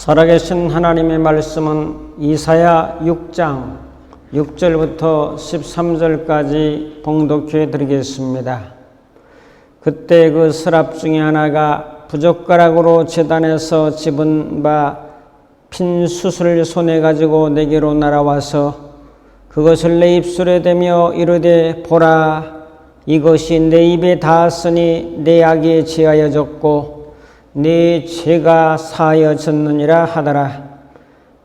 살아계신 하나님의 말씀은 이사야 6장 6절부터 13절까지 봉독해 드리겠습니다. 그때 그 서랍 중에 하나가 부젓가락으로 제단에서 집은 바 핀 숯을 손에 가지고 내게로 날아와서 그것을 내 입술에 대며 이르되 보라, 이것이 내 입에 닿았으니 내 악이 제하여졌고 네 죄가 사하여졌느니라 하더라.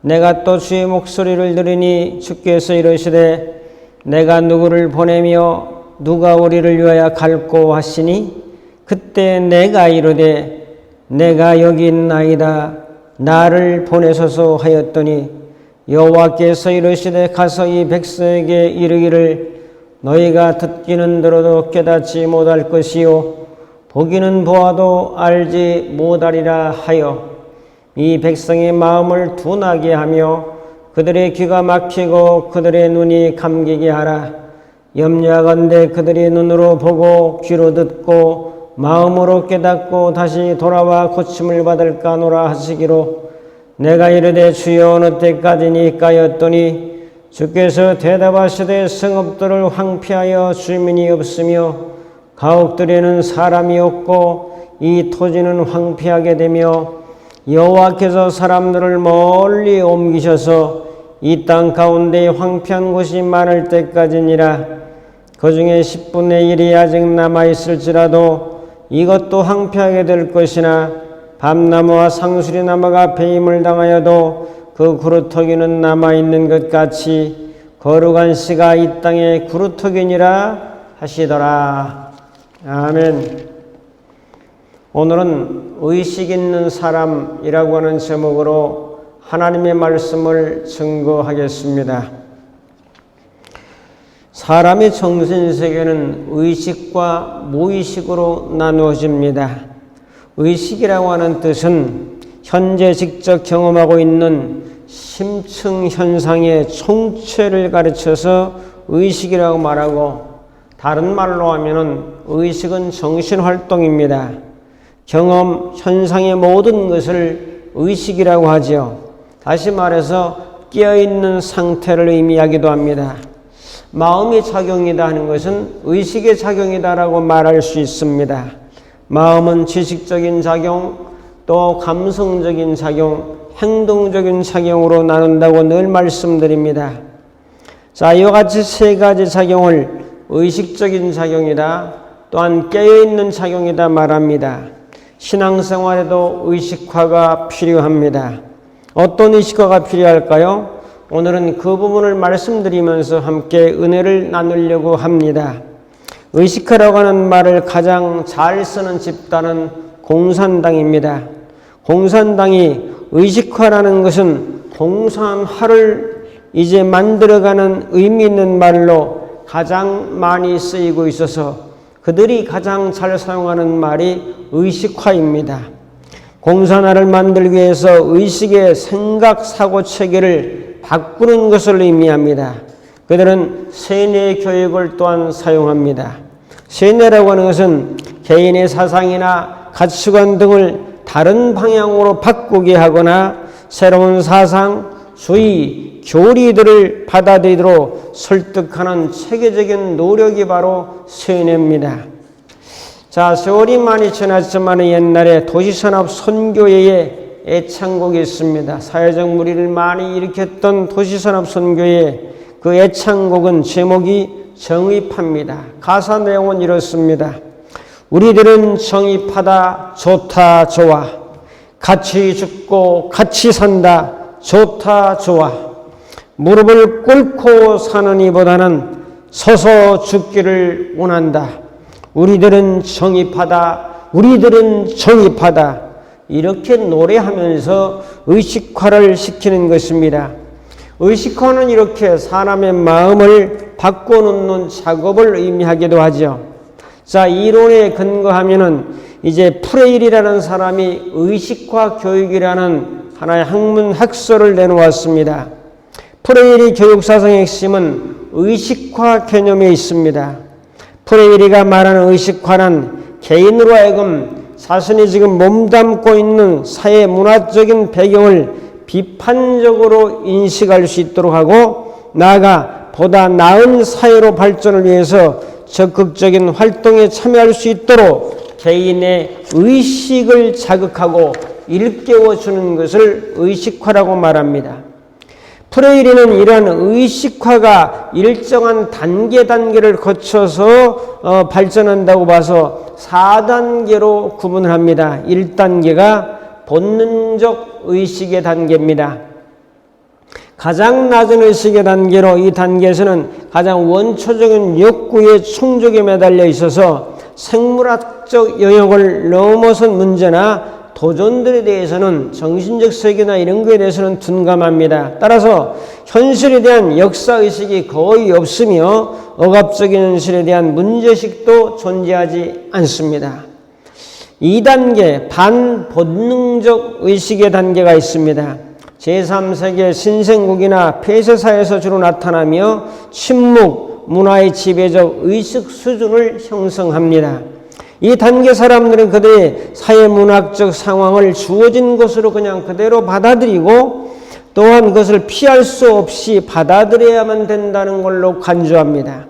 내가 또 주의 목소리를 들으니 주께서 이르시되 내가 누구를 보내며 누가 우리를 위하여 갈꼬 하시니 그때 내가 이르되 내가 여기 있나이다, 나를 보내소서 하였더니 여호와께서 이르시되 가서 이 백성에게 이르기를 너희가 듣기는 들어도 깨닫지 못할 것이요 보기는 보아도 알지 못하리라 하여 이 백성의 마음을 둔하게 하며 그들의 귀가 막히고 그들의 눈이 감기게 하라. 염려하건대 그들이 눈으로 보고 귀로 듣고 마음으로 깨닫고 다시 돌아와 고침을 받을까 노라 하시기로 내가 이르되 주여 어느 때까지니까 하였더니 주께서 대답하시되 성읍들을 황폐하여 주민이 없으며 가옥들에는 사람이 없고 이 토지는 황폐하게 되며 여호와께서 사람들을 멀리 옮기셔서 이 땅 가운데 황폐한 곳이 많을 때까지니라. 그 중에 10분의 1이 아직 남아있을지라도 이것도 황폐하게 될 것이나 밤나무와 상수리 나무가 배임을 당하여도 그 구루터기는 남아있는 것 같이 거룩한 씨가 이 땅에 구루터기니라 하시더라. 아멘. 오늘은 의식 있는 사람이라고 하는 제목으로 하나님의 말씀을 증거하겠습니다. 사람의 정신세계는 의식과 무의식으로 나누어집니다. 의식이라고 하는 뜻은 현재 직접 경험하고 있는 심층 현상의 총체를 가르쳐서 의식이라고 말하고, 다른 말로 하면은 의식은 정신활동입니다. 경험, 현상의 모든 것을 의식이라고 하죠. 다시 말해서 깨어있는 상태를 의미하기도 합니다. 마음의 작용이다 하는 것은 의식의 작용이다라고 말할 수 있습니다. 마음은 지식적인 작용, 또 감성적인 작용, 행동적인 작용으로 나눈다고 늘 말씀드립니다. 자, 이와 같이 세 가지 작용을 의식적인 작용이다, 또한 깨어있는 작용이다 말합니다. 신앙생활에도 의식화가 필요합니다. 어떤 의식화가 필요할까요? 오늘은 그 부분을 말씀드리면서 함께 은혜를 나누려고 합니다. 의식화라고 하는 말을 가장 잘 쓰는 집단은 공산당입니다. 공산당이 의식화라는 것은 공산화를 이제 만들어가는 의미 있는 말로 가장 많이 쓰이고 있어서 그들이 가장 잘 사용하는 말이 의식화입니다. 공산화를 만들기 위해서 의식의 생각, 사고, 체계를 바꾸는 것을 의미합니다. 그들은 세뇌 교육을 또한 사용합니다. 세뇌라고 하는 것은 개인의 사상이나 가치관 등을 다른 방향으로 바꾸게 하거나 새로운 사상, 주의, 교리들을 받아들이도록 설득하는 체계적인 노력이 바로 세뇌입니다. 자, 세월이 많이 지났지만 옛날에 도시산업 선교회의 애창곡이 있습니다. 사회적 물의를 많이 일으켰던 도시산업 선교회, 그 애창곡은 제목이 정의파입니다. 가사 내용은 이렇습니다. 우리들은 정의파다, 좋다, 좋아. 같이 죽고 같이 산다, 좋다, 좋아. 무릎을 꿇고 사는 이보다는 서서 죽기를 원한다. 우리들은 정의파다, 우리들은 정의파다. 이렇게 노래하면서 의식화를 시키는 것입니다. 의식화는 이렇게 사람의 마음을 바꿔놓는 작업을 의미하기도 하죠. 자, 이론에 근거하면은 이제 프레일이라는 사람이 의식화 교육이라는 하나의 학문 학설을 내놓았습니다. 프레일이 교육사상의 핵심은 의식화 개념에 있습니다. 프레일이가 말하는 의식화는 개인으로 하여금 자신이 지금 몸담고 있는 사회 문화적인 배경을 비판적으로 인식할 수 있도록 하고, 나아가 보다 나은 사회로 발전을 위해서 적극적인 활동에 참여할 수 있도록 개인의 의식을 자극하고 일깨워주는 것을 의식화라고 말합니다. 프레이리는 이러한 의식화가 일정한 단계를 거쳐서 발전한다고 봐서 4단계로 구분을 합니다. 1단계가 본능적 의식의 단계입니다. 가장 낮은 의식의 단계로 이 단계에서는 가장 원초적인 욕구의 충족에 매달려 있어서 생물학적 영역을 넘어선 문제나 도전들에 대해서는 정신적 세계나 이런 것에 대해서는 둔감합니다. 따라서 현실에 대한 역사의식이 거의 없으며 억압적인 현실에 대한 문제의식도 존재하지 않습니다. 2단계 반본능적 의식의 단계가 있습니다. 제3세계 신생국이나 폐쇄사에서 주로 나타나며 침묵, 문화의 지배적 의식 수준을 형성합니다. 이 단계 사람들은 그들의 사회문학적 상황을 주어진 것으로 그냥 그대로 받아들이고 또한 그것을 피할 수 없이 받아들여야만 된다는 걸로 간주합니다.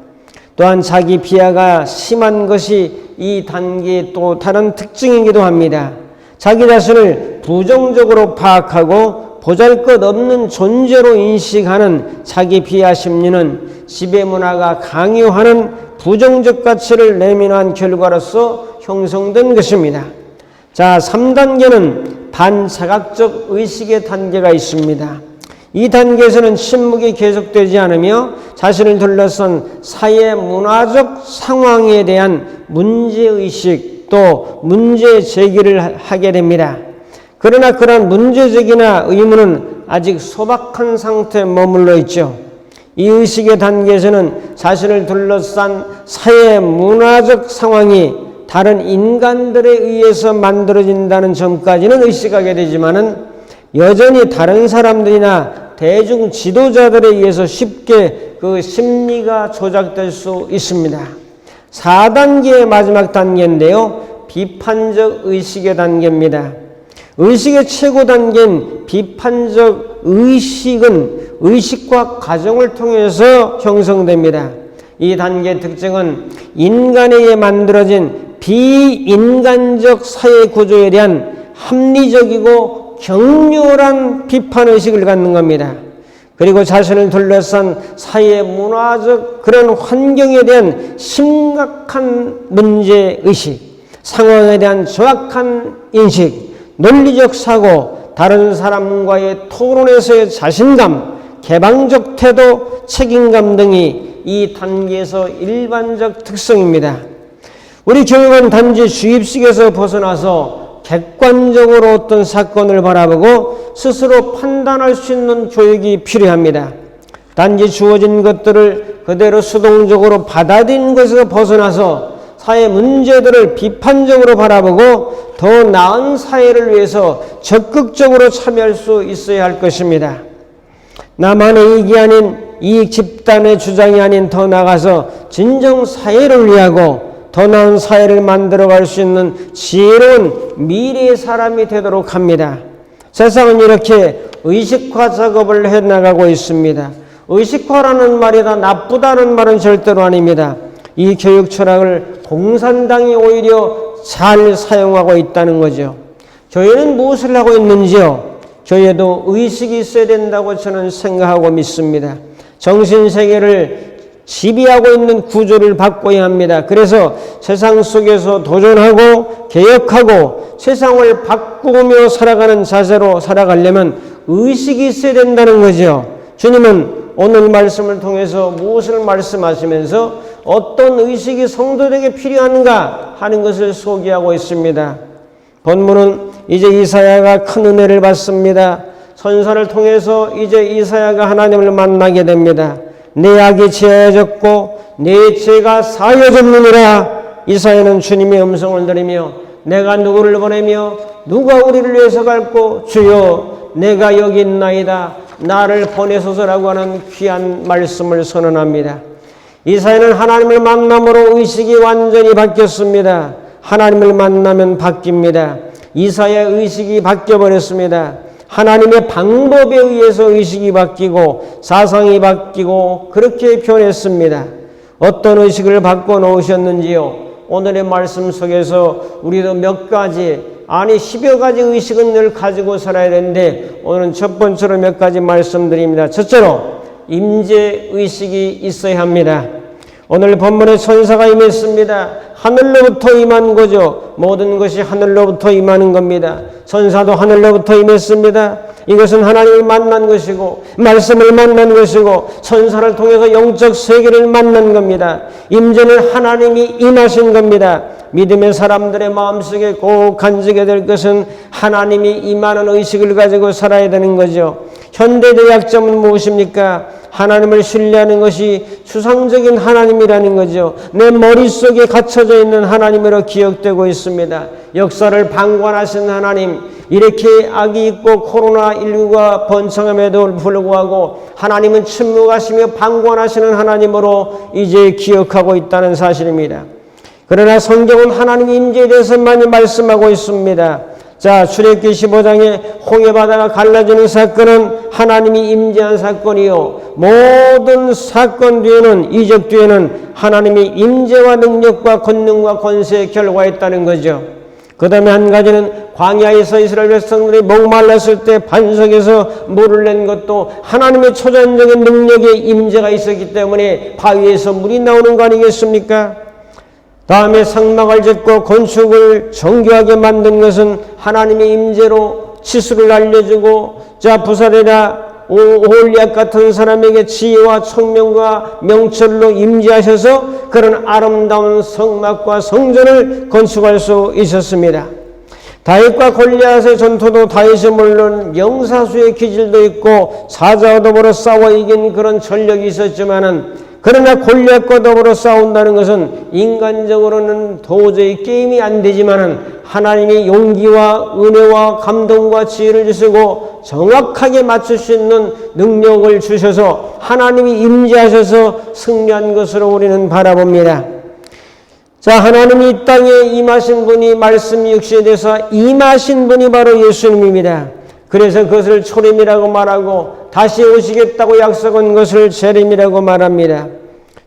또한 자기 비하가 심한 것이 이 단계의 또 다른 특징이기도 합니다. 자기 자신을 부정적으로 파악하고 보잘것없는 존재로 인식하는 자기 비하 심리는 지배문화가 강요하는 부정적 가치를 내면한 결과로서 형성된 것입니다. 자, 3단계는 반자각적 의식의 단계가 있습니다. 이 단계에서는 침묵이 계속되지 않으며 자신을 둘러싼 사회 문화적 상황에 대한 문제의식 또 문제 제기를 하게 됩니다. 그러나 그러한 문제제기나 의문은 아직 소박한 상태에 머물러 있죠. 이 의식의 단계에서는 자신을 둘러싼 사회 문화적 상황이 다른 인간들에 의해서 만들어진다는 점까지는 의식하게 되지만은 여전히 다른 사람들이나 대중 지도자들에 의해서 쉽게 그 심리가 조작될 수 있습니다. 4단계의 마지막 단계인데요. 비판적 의식의 단계입니다. 의식의 최고 단계인 비판적 의식은 의식과 과정을 통해서 형성됩니다. 이 단계의 특징은 인간에 의해 만들어진 비인간적 사회 구조에 대한 합리적이고 격렬한 비판의식을 갖는 겁니다. 그리고 자신을 둘러싼 사회 문화적 그런 환경에 대한 심각한 문제의식, 상황에 대한 정확한 인식, 논리적 사고, 다른 사람과의 토론에서의 자신감, 개방적 태도, 책임감 등이 이 단계에서 일반적 특성입니다. 우리 교육은 단지 주입식에서 벗어나서 객관적으로 어떤 사건을 바라보고 스스로 판단할 수 있는 교육이 필요합니다. 단지 주어진 것들을 그대로 수동적으로 받아들이는 것에서 벗어나서 사회 문제들을 비판적으로 바라보고 더 나은 사회를 위해서 적극적으로 참여할 수 있어야 할 것입니다. 나만의 이익이 아닌 이익 집단의 주장이 아닌 더 나아가서 진정 사회를 위하고 더 나은 사회를 만들어갈 수 있는 지혜로운 미래의 사람이 되도록 합니다. 세상은 이렇게 의식화 작업을 해나가고 있습니다. 의식화라는 말이 다 나쁘다는 말은 절대로 아닙니다. 이 교육 철학을 공산당이 오히려 잘 사용하고 있다는 거죠. 교회는 무엇을 하고 있는지요? 교회도 의식이 있어야 된다고 저는 생각하고 믿습니다. 정신세계를 지배하고 있는 구조를 바꿔야 합니다. 그래서 세상 속에서 도전하고 개혁하고 세상을 바꾸며 살아가는 자세로 살아가려면 의식이 있어야 된다는 거죠. 주님은 오늘 말씀을 통해서 무엇을 말씀하시면서 어떤 의식이 성도들에게 필요한가 하는 것을 소개하고 있습니다. 본문은 이제 이사야가 큰 은혜를 받습니다. 선사를 통해서 이제 이사야가 하나님을 만나게 됩니다. 내 악이 제해졌고 내 죄가 사여졌느니라. 이사야는 주님의 음성을 들으며 내가 누구를 보내며 누가 우리를 위해서 갈고 주여 내가 여기 있나이다 나를 보내소서라고 하는 귀한 말씀을 선언합니다. 이사야는 하나님을 만남으로 의식이 완전히 바뀌었습니다. 하나님을 만나면 바뀝니다. 이사야 의식이 바뀌어버렸습니다. 하나님의 방법에 의해서 의식이 바뀌고 사상이 바뀌고 그렇게 변했습니다. 어떤 의식을 바꿔놓으셨는지요? 오늘의 말씀 속에서 우리도 몇 가지, 아니 10여 가지 의식은 늘 가지고 살아야 되는데 오늘은 첫 번째로 몇 가지 말씀드립니다. 첫째로 임재의식이 있어야 합니다. 오늘 본문에 천사가 임했습니다. 하늘로부터 임한 거죠. 모든 것이 하늘로부터 임하는 겁니다. 천사도 하늘로부터 임했습니다. 이것은 하나님을 만난 것이고 말씀을 만난 것이고 천사를 통해서 영적 세계를 만난 겁니다. 임재는 하나님이 임하신 겁니다. 믿음의 사람들의 마음속에 꼭 간직해야 될 것은 하나님이 임하는 의식을 가지고 살아야 되는 거죠. 현대의 약점은 무엇입니까? 하나님을 신뢰하는 것이 추상적인 하나님이라는 거죠. 내 머릿속에 갇혀져 있는 하나님으로 기억되고 있습니다. 역사를 방관하신 하나님, 이렇게 악이 있고 코로나19가 번창함에도 불구하고 하나님은 침묵하시며 방관하시는 하나님으로 이제 기억하고 있다는 사실입니다. 그러나 성경은 하나님의 임재에 대해서 많이 말씀하고 있습니다. 자, 출애굽기 15장에 홍해바다가 갈라지는 사건은 하나님이 임재한 사건이요. 모든 사건 뒤에는, 이적 뒤에는 하나님이 임재와 능력과 권능과 권세에 결과했다는 거죠. 그 다음에 한 가지는 광야에서 이스라엘 백성들이 목말랐을 때 반석에서 물을 낸 것도 하나님의 초전적인 능력의 임재가 있었기 때문에 바위에서 물이 나오는 거 아니겠습니까? 다음에 상막을 짓고 건축을 정교하게 만든 것은 하나님의 임재로 치수를 알려주고, 자, 부사대나 오홀리앗 같은 사람에게 지혜와 총명과 명철로 임재하셔서 그런 아름다운 성막과 성전을 건축할 수 있었습니다. 다윗과 골리앗의 전투도 다윗이 물론 명사수의 기질도 있고 사자와 더불어 싸워 이긴 그런 전력이 있었지만은, 그러나 골리앗과 더불어 싸운다는 것은 인간적으로는 도저히 게임이 안 되지만은 하나님이 용기와 은혜와 감동과 지혜를 주시고 정확하게 맞출 수 있는 능력을 주셔서 하나님이 임재하셔서 승리한 것으로 우리는 바라봅니다. 자, 하나님이 이 땅에 임하신 분이, 말씀 육신에 대해서 임하신 분이 바로 예수님입니다. 그래서 그것을 초림이라고 말하고 다시 오시겠다고 약속한 것을 재림이라고 말합니다.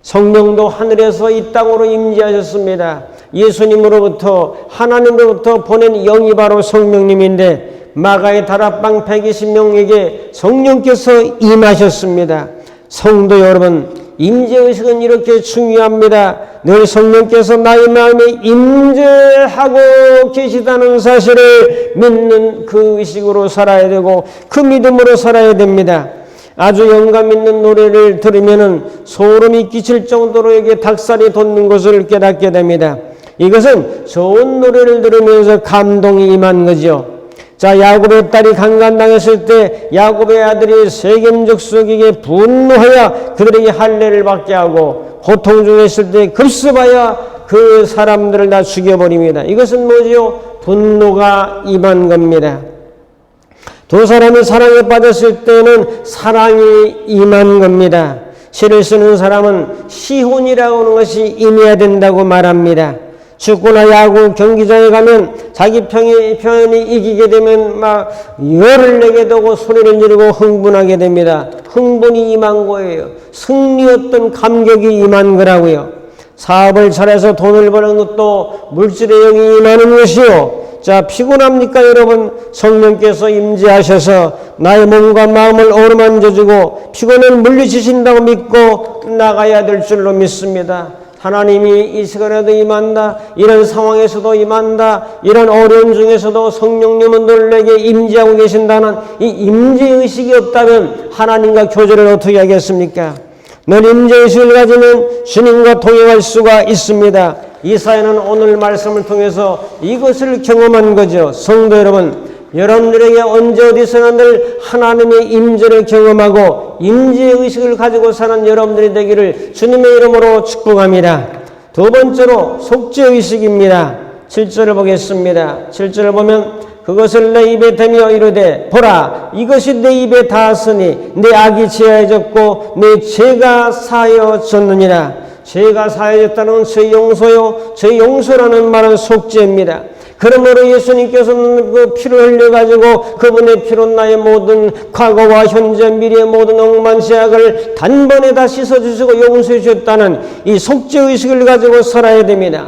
성령도 하늘에서 이 땅으로 임재하셨습니다. 예수님으로부터, 하나님으로부터 보낸 영이 바로 성령님인데 마가의 다락방 120명에게 성령께서 임하셨습니다. 성도 여러분, 임재의식은 이렇게 중요합니다. 늘 성령께서 나의 마음에 임재하고 계시다는 사실을 믿는 그 의식으로 살아야 되고 그 믿음으로 살아야 됩니다. 아주 영감 있는 노래를 들으면 소름이 끼칠 정도로에게 닭살이 돋는 것을 깨닫게 됩니다. 이것은 좋은 노래를 들으면서 감동이 임한 거죠. 자, 야곱의 딸이 강간당했을 때 야곱의 아들이 세겜 족속에게 분노하여 그들에게 할례를 받게 하고 고통 중에 있을 때 급습하여 그 사람들을 다 죽여버립니다. 이것은 뭐지요? 분노가 임한 겁니다. 두 사람이 사랑에 빠졌을 때는 사랑이 임한 겁니다. 시를 쓰는 사람은 시혼이라고 하는 것이 임해야 된다고 말합니다. 축구나 야구 경기장에 가면 자기 편이 이기게 되면 막 열을 내게 되고 소리를 지르고 흥분하게 됩니다. 흥분이 임한 거예요. 승리였던 감격이 임한 거라고요. 사업을 잘해서 돈을 버는 것도 물질의 영이 임하는 것이요. 자, 피곤합니까 여러분? 성령께서 임재하셔서 나의 몸과 마음을 어루만져주고 피곤을 물리치신다고 믿고 나가야 될 줄로 믿습니다. 하나님이 이 시간에도 임한다, 이런 상황에서도 임한다, 이런 어려움 중에서도 성령님은 늘 내게 임재하고 계신다는 이 임재의식이 없다면 하나님과 교제를 어떻게 하겠습니까? 늘 임재의식을 가지면 주님과 동행할 수가 있습니다. 이사야는 오늘 말씀을 통해서 이것을 경험한 거죠. 성도 여러분, 여러분들에게 언제 어디서나 늘 하나님의 임재를 경험하고 임재의식을 가지고 사는 여러분들이 되기를 주님의 이름으로 축복합니다. 두 번째로 속죄의식입니다. 7절을 보겠습니다. 7절을 보면 그것을 내 입에 대며 이르되 보라, 이것이 내 입에 닿았으니 내 악이 제하여졌고 내 죄가 사하여졌느니라. 죄가 사해졌다는 저 용서요, 저 용서라는 말은 속죄입니다. 그러므로 예수님께서는 그 피를 흘려가지고 그분의 피로 나의 모든 과거와 현재 미래의 모든 억만 죄악을 단번에 다 씻어주시고 용서해 주셨다는 이 속죄의식을 가지고 살아야 됩니다.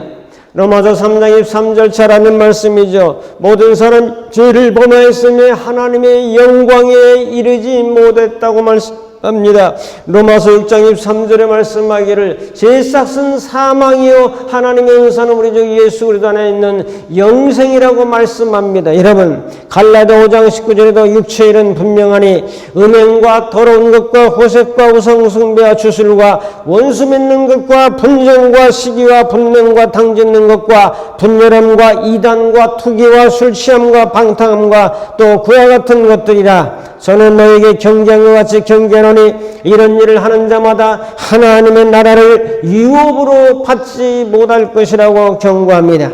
로마서 3장 23절 잘 아는 말씀이죠. 모든 사람 죄를 범하였으며 하나님의 영광에 이르지 못했다고 말씀합니다. 로마서 6장 23절에 말씀하기를 제 싹은 사망이요 하나님의 은사는 우리 주 예수 그리스도 안에 있는 영생이라고 말씀합니다. 여러분 갈라디아 5장 19절에도 육체의 일은 분명하니 음행과 더러운 것과 호색과 우상숭배와 주술과 원수 맺는 것과 분쟁과 시기와 분냄과 당짓는 것과 분열함과 이단과 투기와 술 취함과 방탕함과 또 그와 같은 것들이라. 저는 너에게 경계한 것 같이 경계하노니 이런 일을 하는 자마다 하나님의 나라를 유업으로 받지 못할 것이라고 경고합니다.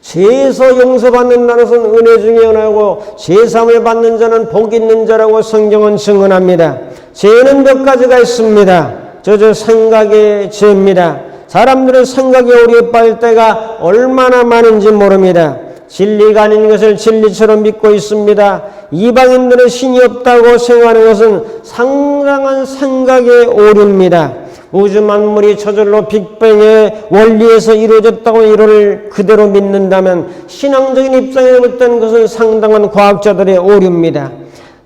죄에서 용서받는다는 것은 은혜 중에 은혜고 죄사함을 받는 자는 복 있는 자라고 성경은 증언합니다. 죄는 몇 가지가 있습니다. 저 생각의 죄입니다. 사람들은 생각에 오류에 빠질 때가 얼마나 많은지 모릅니다. 진리가 아닌 것을 진리처럼 믿고 있습니다. 이방인들은 신이 없다고 생각하는 것은 상당한 생각의 오류입니다. 우주 만물이 저절로 빅뱅의 원리에서 이루어졌다고 이를 그대로 믿는다면 신앙적인 입장에서 볼 때는 그것은 상당한 과학자들의 오류입니다.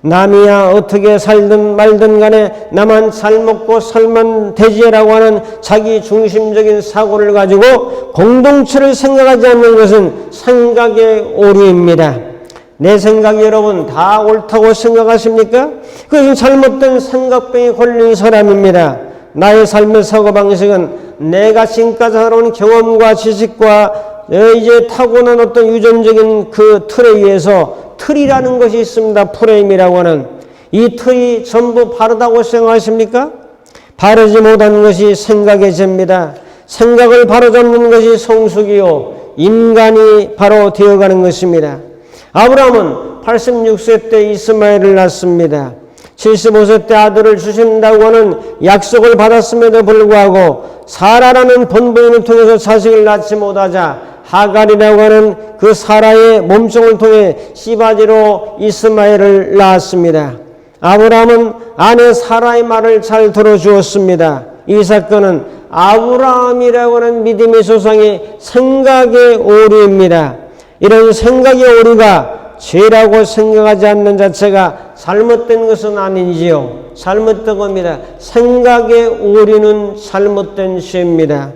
남이야 어떻게 살든 말든 간에 나만 잘 먹고 살면 되지라고 하는 자기 중심적인 사고를 가지고 공동체를 생각하지 않는 것은 생각의 오류입니다. 내 생각이 여러분 다 옳다고 생각하십니까? 그것은 잘못된 생각병에 걸린 사람입니다. 나의 삶의 사고방식은 내가 지금까지 살아온 경험과 지식과 이제 타고난 어떤 유전적인 그 틀에 의해서 틀이라는 것이 있습니다. 프레임이라고 하는 이 틀이 전부 바르다고 생각하십니까? 바르지 못한 것이 생각의 죄입니다. 생각을 바로잡는 것이 성숙이요 인간이 바로 되어가는 것입니다. 아브라함은 86세 때 이스마엘을 낳습니다. 75세 때 아들을 주신다고 하는 약속을 받았음에도 불구하고 사라라는 본부인을 통해서 자식을 낳지 못하자 하갈이라고 하는 그 사라의 몸종을 통해 씨바지로 이스마엘을 낳았습니다. 아브라함은 아내 사라의 말을 잘 들어주었습니다. 이 사건은 아브라함이라고 하는 믿음의 조상의 생각의 오류입니다. 이런 생각의 오류가 죄라고 생각하지 않는 자체가 잘못된 것은 아니지요. 잘못된 겁니다. 생각의 오류는 잘못된 죄입니다.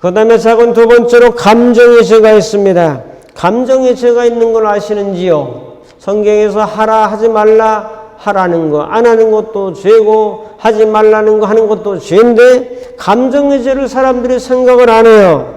그 다음에 작은 두 번째로 감정의 죄가 있습니다. 감정의 죄가 있는 걸 아시는지요? 성경에서 하라 하지 말라 하라는 거 안 하는 것도 죄고 하지 말라는 거 하는 것도 죄인데 감정의 죄를 사람들이 생각을 안 해요.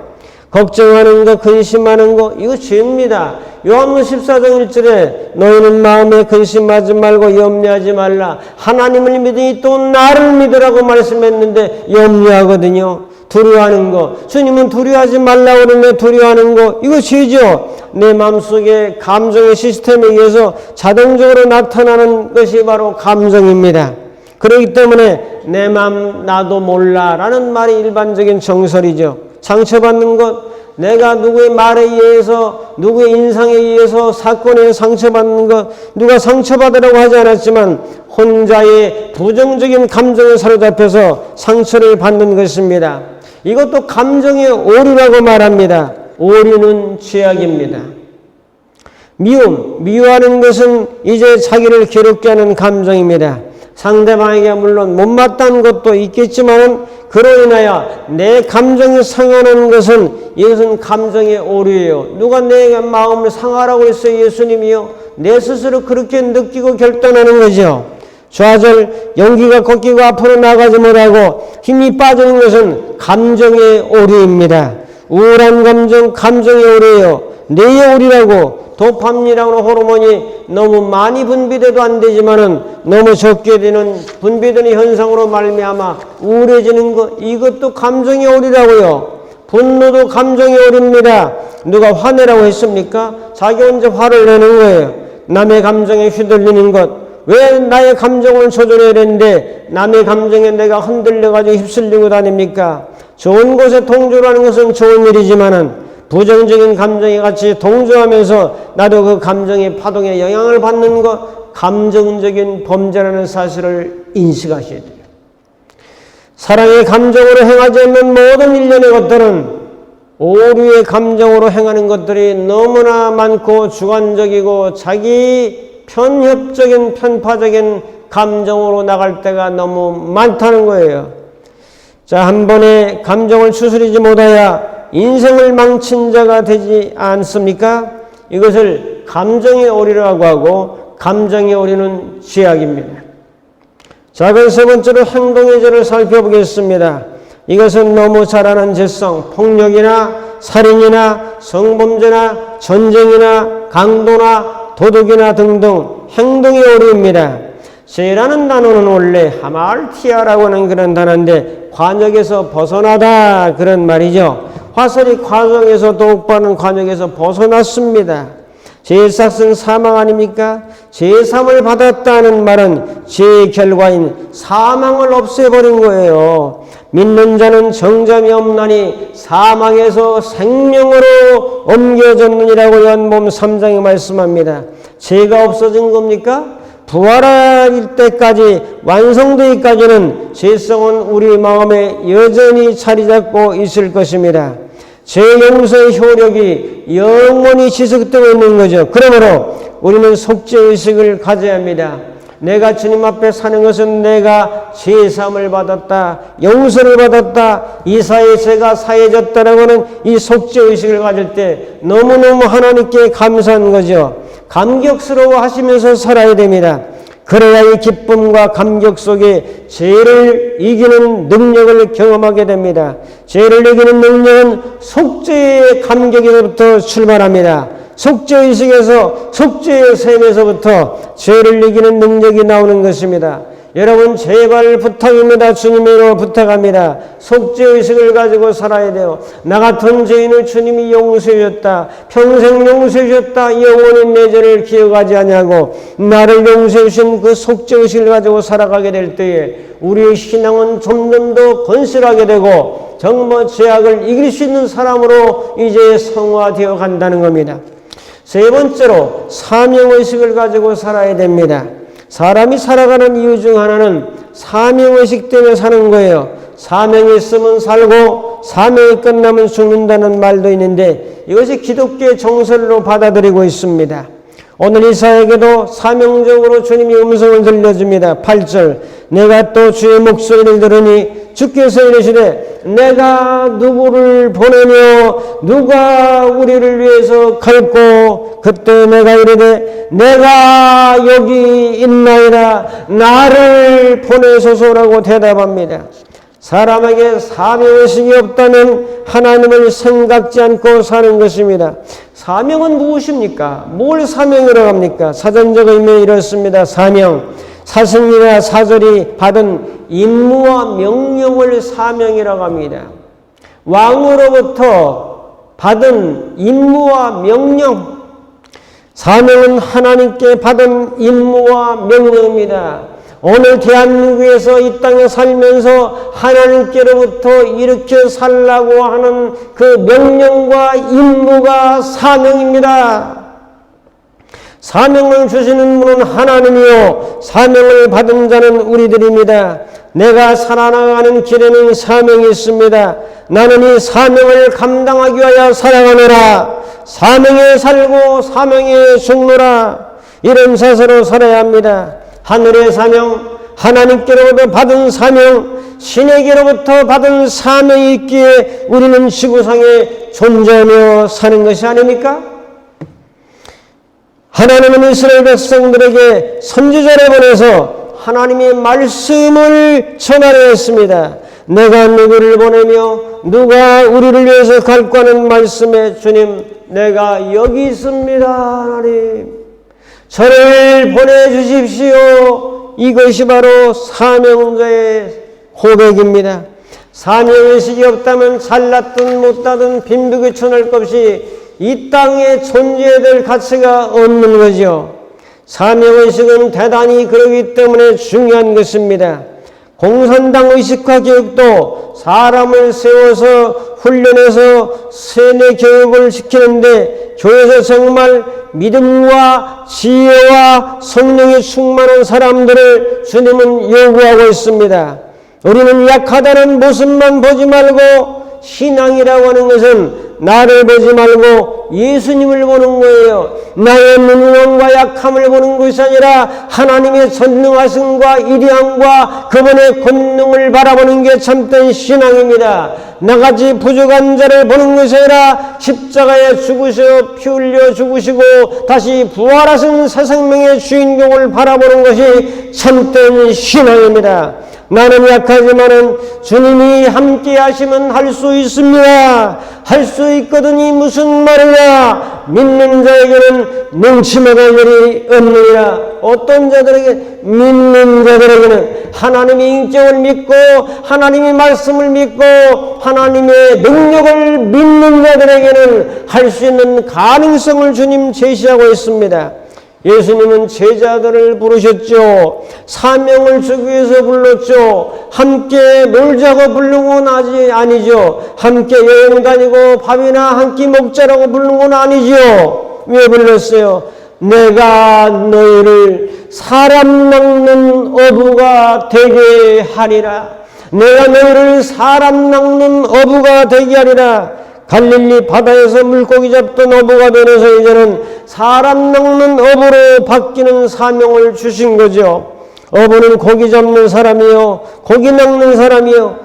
걱정하는 거 근심하는 거 이거 죄입니다. 요한복음 14장 1절에 너희는 마음에 근심하지 말고 염려하지 말라 하나님을 믿으니 또 나를 믿으라고 말씀했는데 염려하거든요. 두려워하는 거 주님은 두려워하지 말라고 그러는데 두려워하는 거 이거 죄죠. 내 마음속에 감정의 시스템에 의해서 자동적으로 나타나는 것이 바로 감정입니다. 그렇기 때문에 내 마음 나도 몰라 라는 말이 일반적인 정설이죠. 상처받는 것 내가 누구의 말에 의해서 누구의 인상에 의해서 사건에 상처받는 것 누가 상처받으라고 하지 않았지만 혼자의 부정적인 감정에 사로잡혀서 상처를 받는 것입니다. 이것도 감정의 오류라고 말합니다. 오류는 죄악입니다. 미워하는 것은 이제 자기를 괴롭게 하는 감정입니다. 상대방에게 물론 못마땅한 것도 있겠지만 그로 인하여 내 감정이 상하는 것은 이것은 감정의 오류예요. 누가 내 마음을 상하라고 했어요? 예수님이요. 내 스스로 그렇게 느끼고 결단하는 거죠. 좌절, 용기가 걷기고 앞으로 나가지 못하고 힘이 빠지는 것은 감정의 오류입니다. 우울한 감정, 감정의 오류예요. 뇌의 오류라고 도파민이라는 호르몬이 너무 많이 분비돼도 안 되지만은 너무 적게 되는 분비되는 현상으로 말미암아 우울해지는 것 이것도 감정의 오류라고요. 분노도 감정의 오류입니다. 누가 화내라고 했습니까? 자기 혼자 화를 내는 거예요. 남의 감정에 휘둘리는 것 왜 나의 감정을 조절해야 되는데 남의 감정에 내가 흔들려가지고 휩쓸리고 다닙니까? 좋은 곳에 동조하는 것은 좋은 일이지만은 부정적인 감정이 같이 동조하면서 나도 그 감정의 파동에 영향을 받는 것, 감정적인 범죄라는 사실을 인식하셔야 돼요. 사랑의 감정으로 행하지 않는 모든 일련의 것들은 오류의 감정으로 행하는 것들이 너무나 많고 주관적이고 자기 편협적인 편파적인 감정으로 나갈 때가 너무 많다는 거예요. 자, 한 번에 감정을 추스리지 못하여 인생을 망친 자가 되지 않습니까? 이것을 감정의 오류라고 하고 감정의 오류는 죄악입니다. 자, 그 세 번째로 행동의 죄를 살펴보겠습니다. 이것은 너무 잘 아는 죄성, 폭력이나 살인이나 성범죄나 전쟁이나 강도나 도둑이나 등등 행동의 오류입니다. 죄라는 단어는 원래 하말티아라고 하는 그런 단어인데 관역에서 벗어나다 그런 말이죠. 화살이 과정에서 도둑받는 관역에서 벗어났습니다. 죄의 삭은 사망 아닙니까? 죄의 사함을 받았다는 말은 죄의 결과인 사망을 없애버린 거예요. 믿는 자는 정잠이 없나니 사망에서 생명으로 옮겨졌느니라고 요한복음 3장에 말씀합니다. 죄가 없어진 겁니까? 부활할 때까지 완성되기까지는 죄성은 우리 마음에 여전히 자리 잡고 있을 것입니다. 죄 용서의 효력이 영원히 지속되고 있는 거죠. 그러므로 우리는 속죄의식을 가져야 합니다. 내가 주님 앞에 사는 것은 내가 죄사함을 받았다, 용서를 받았다, 이사의 죄가 사해졌다라고 하는 이 속죄의식을 가질 때 너무너무 하나님께 감사한 거죠. 감격스러워 하시면서 살아야 됩니다. 그래야 이 기쁨과 감격 속에 죄를 이기는 능력을 경험하게 됩니다. 죄를 이기는 능력은 속죄의 감격에서부터 출발합니다. 속죄의식에서 속죄의 셈에서부터 죄를 이기는 능력이 나오는 것입니다. 여러분 제발 부탁입니다. 주님의 이름으로 부탁합니다. 속죄의식을 가지고 살아야 돼요. 나 같은 죄인을 주님이 용서해 줬다. 평생 용서해 줬다. 영원히 내 죄를 기억하지 아니하고 나를 용서해 주신 그 속죄의식을 가지고 살아가게 될 때에 우리의 신앙은 점점 더 건실하게 되고 정말 죄악을 이길 수 있는 사람으로 이제 성화되어 간다는 겁니다. 세 번째로 사명의식을 가지고 살아야 됩니다. 사람이 살아가는 이유 중 하나는 사명의식 때문에 사는 거예요. 사명이 있으면 살고 사명이 끝나면 죽는다는 말도 있는데 이것이 기독교의 정설로 받아들이고 있습니다. 오늘 이사에게도 사명적으로 주님이 음성을 들려줍니다. 8절 내가 또 주의 목소리를 들으니 주께서 이르시되 내가 누구를 보내며 누가 우리를 위해서 갈고 그때 내가 이르되 내가 여기 있나이다 나를 보내소서라고 대답합니다. 사람에게 사명의식이 없다면 하나님을 생각지 않고 사는 것입니다. 사명은 무엇입니까? 뭘 사명이라고 합니까? 사전적 의미 이렇습니다. 사명, 사승이나 사절이 받은 임무와 명령을 사명이라고 합니다. 왕으로부터 받은 임무와 명령, 사명은 하나님께 받은 임무와 명령입니다. 오늘 대한민국에서 이 땅에 살면서 하나님께로부터 이렇게 살라고 하는 그 명령과 임무가 사명입니다. 사명을 주시는 분은 하나님이요 사명을 받은 자는 우리들입니다. 내가 살아나가는 길에는 사명이 있습니다. 나는 이 사명을 감당하기 위하여 살아가노라. 사명에 살고 사명에 죽노라. 이런 자세로 살아야 합니다. 하늘의 사명, 하나님께로부터 받은 사명, 신에게로부터 받은 사명이 있기에 우리는 지구상에 존재하며 사는 것이 아닙니까? 하나님은 이스라엘 백성들에게 선지자를 보내서 하나님의 말씀을 전하려 했습니다. 내가 누구를 보내며 누가 우리를 위해서 갈고 하는 말씀에 주님 내가 여기 있습니다. 하나님 저를 보내주십시오. 이것이 바로 사명자의 고백입니다. 사명의식이 없다면 잘났든 못나든 빈부귀천할 것 없이 이 땅에 존재해야 될 가치가 없는 거죠. 사명의식은 대단히 그러기 때문에 중요한 것입니다. 공산당 의식화 교육도 사람을 세워서 훈련해서 세뇌 교육을 시키는데 교회에서 정말 믿음과 지혜와 성령이 충만한 사람들을 주님은 요구하고 있습니다. 우리는 약하다는 모습만 보지 말고 신앙이라고 하는 것은 나를 보지 말고 예수님을 보는 거예요. 나의 무능함과 약함을 보는 것이 아니라 하나님의 전능하심과 위대함과 그분의 권능을 바라보는 게 참된 신앙입니다. 나같이 부족한 자를 보는 것이 아니라 십자가에 죽으셔 피 흘려 죽으시고 다시 부활하신 새 생명의 주인공을 바라보는 것이 참된 신앙입니다. 나는 약하지만은 주님이 함께 하시면 할 수 있습니다. 할 수 있거든이 무슨 말이냐? 믿는 자에게는 능치마갈 일이 없느니라. 어떤 자들에게? 믿는 자들에게는 하나님의 인격을 믿고 하나님의 말씀을 믿고 하나님의 능력을 믿는 자들에게는 할 수 있는 가능성을 주님 제시하고 있습니다. 예수님은 제자들을 부르셨죠. 사명을 주기 위해서 불렀죠. 함께 놀자고 부른 건 아니죠. 함께 여행 다니고 밥이나 한 끼 먹자라고 부른 건 아니죠. 왜 불렀어요? 내가 너희를 사람 낚는 어부가 되게 하리라. 내가 너희를 사람 낚는 어부가 되게 하리라. 갈릴리 바다에서 물고기 잡던 어부가 되어서 이제는 사람 낚는 어부로 바뀌는 사명을 주신 거죠. 어부는 고기 잡는 사람이요, 고기 낚는 사람이요.